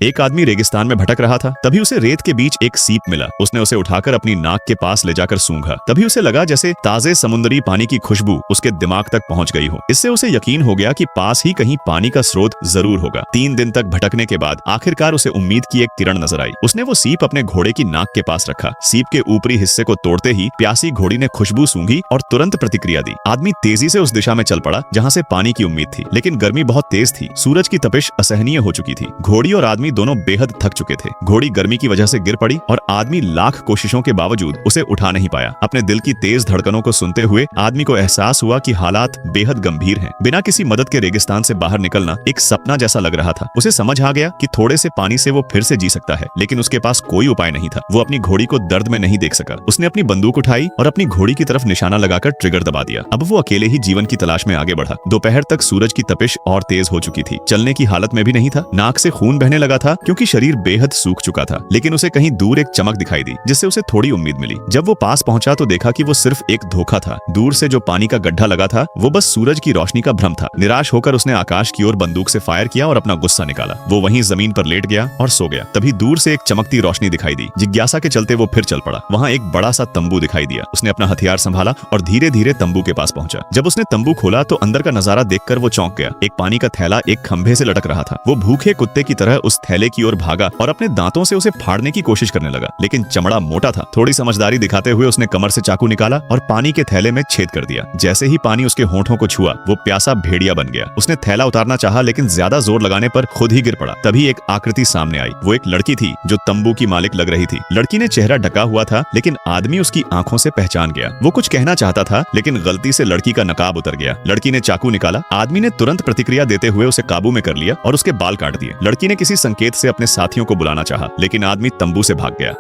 एक आदमी रेगिस्तान में भटक रहा था। तभी उसे रेत के बीच एक सीप मिला। उसने उसे उठाकर अपनी नाक के पास ले जाकर सूंघा। तभी उसे लगा जैसे ताजे समुद्री पानी की खुशबू उसके दिमाग तक पहुंच गई हो। इससे उसे यकीन हो गया कि पास ही कहीं पानी का स्रोत जरूर होगा। 3 दिन तक भटकने के बाद आखिरकार उसे उम्मीद की एक किरण नजर आई। उसने वो सीप अपने घोड़े की नाक के पास रखा। सीप के ऊपरी हिस्से को तोड़ते ही प्यासी घोड़ी ने खुशबू सूंघी और तुरंत प्रतिक्रिया दी। आदमी तेजी से उस दिशा में चल पड़ा जहाँ से पानी की उम्मीद थी, लेकिन गर्मी बहुत तेज थी। सूरज की तपिश असहनीय हो चुकी थी। घोड़ी और आदमी दोनों बेहद थक चुके थे। घोड़ी गर्मी की वजह से गिर पड़ी और आदमी लाख कोशिशों के बावजूद उसे उठा नहीं पाया। अपने दिल की तेज धड़कनों को सुनते हुए आदमी को एहसास हुआ कि हालात बेहद गंभीर हैं। बिना किसी मदद के रेगिस्तान से बाहर निकलना एक सपना जैसा लग रहा था। उसे समझ आ गया कि थोड़े से पानी से वो फिर से जी सकता है, लेकिन उसके पास कोई उपाय नहीं था। वो अपनी घोड़ी को दर्द में नहीं देख सका। उसने अपनी बंदूक उठाई और अपनी घोड़ी की तरफ निशाना लगाकर ट्रिगर दबा दिया। अब वो अकेले ही जीवन की तलाश में आगे बढ़ा। दोपहर तक सूरज की तपिश और तेज हो चुकी थी। चलने की हालत में भी नहीं था। नाक से खून बहने लगा था क्योंकि शरीर बेहद सूख चुका था। लेकिन उसे कहीं दूर एक चमक दिखाई दी जिससे उसे थोड़ी उम्मीद मिली। जब वो पास पहुंचा तो देखा कि वो सिर्फ एक धोखा था। दूर से जो पानी का गड्ढा लगा था वो बस सूरज की रोशनी का भ्रम था। निराश होकर उसने आकाश की ओर बंदूक से फायर किया और अपना गुस्सा निकाला। वो वहीं जमीन पर लेट गया और सो गया। तभी दूर से एक चमकती रोशनी दिखाई दी। जिज्ञासा के चलते वो फिर चल पड़ा। वहाँ एक बड़ा सा तंबू दिखाई दिया। उसने अपना हथियार संभाला और धीरे धीरे तंबू के पास पहुंचा। जब उसने तंबू खोला तो अंदर का नजारा देखकर वो चौंक गया। एक पानी का थैला एक खंभे से लटक रहा था। वो भूखे कुत्ते की तरह उस थैले की ओर भागा और अपने दांतों से उसे फाड़ने की कोशिश करने लगा, लेकिन चमड़ा मोटा था। थोड़ी समझदारी दिखाते हुए उसने कमर से चाकू निकाला और पानी के थैले में छेद कर दिया। जैसे ही पानी उसके होंठों को छुआ वो प्यासा भेड़िया बन गया। उसने थैला उतारना चाहा, लेकिन ज्यादा जोर लगाने पर खुद ही गिर पड़ा। तभी एक आकृति सामने आई। वो एक लड़की थी जो तंबू की मालिक लग रही थी। लड़की ने चेहरा ढका हुआ था, लेकिन आदमी उसकी आंखों से पहचान गया। वो कुछ कहना चाहता था, लेकिन गलती से लड़की का नकाब उतर गया। लड़की ने चाकू निकाला। आदमी ने तुरंत प्रतिक्रिया देते हुए उसे काबू में कर लिया और उसके बाल काट दिए। लड़की ने किसी संकेत से अपने साथियों को बुलाना चाहा, लेकिन आदमी तंबू से भाग गया।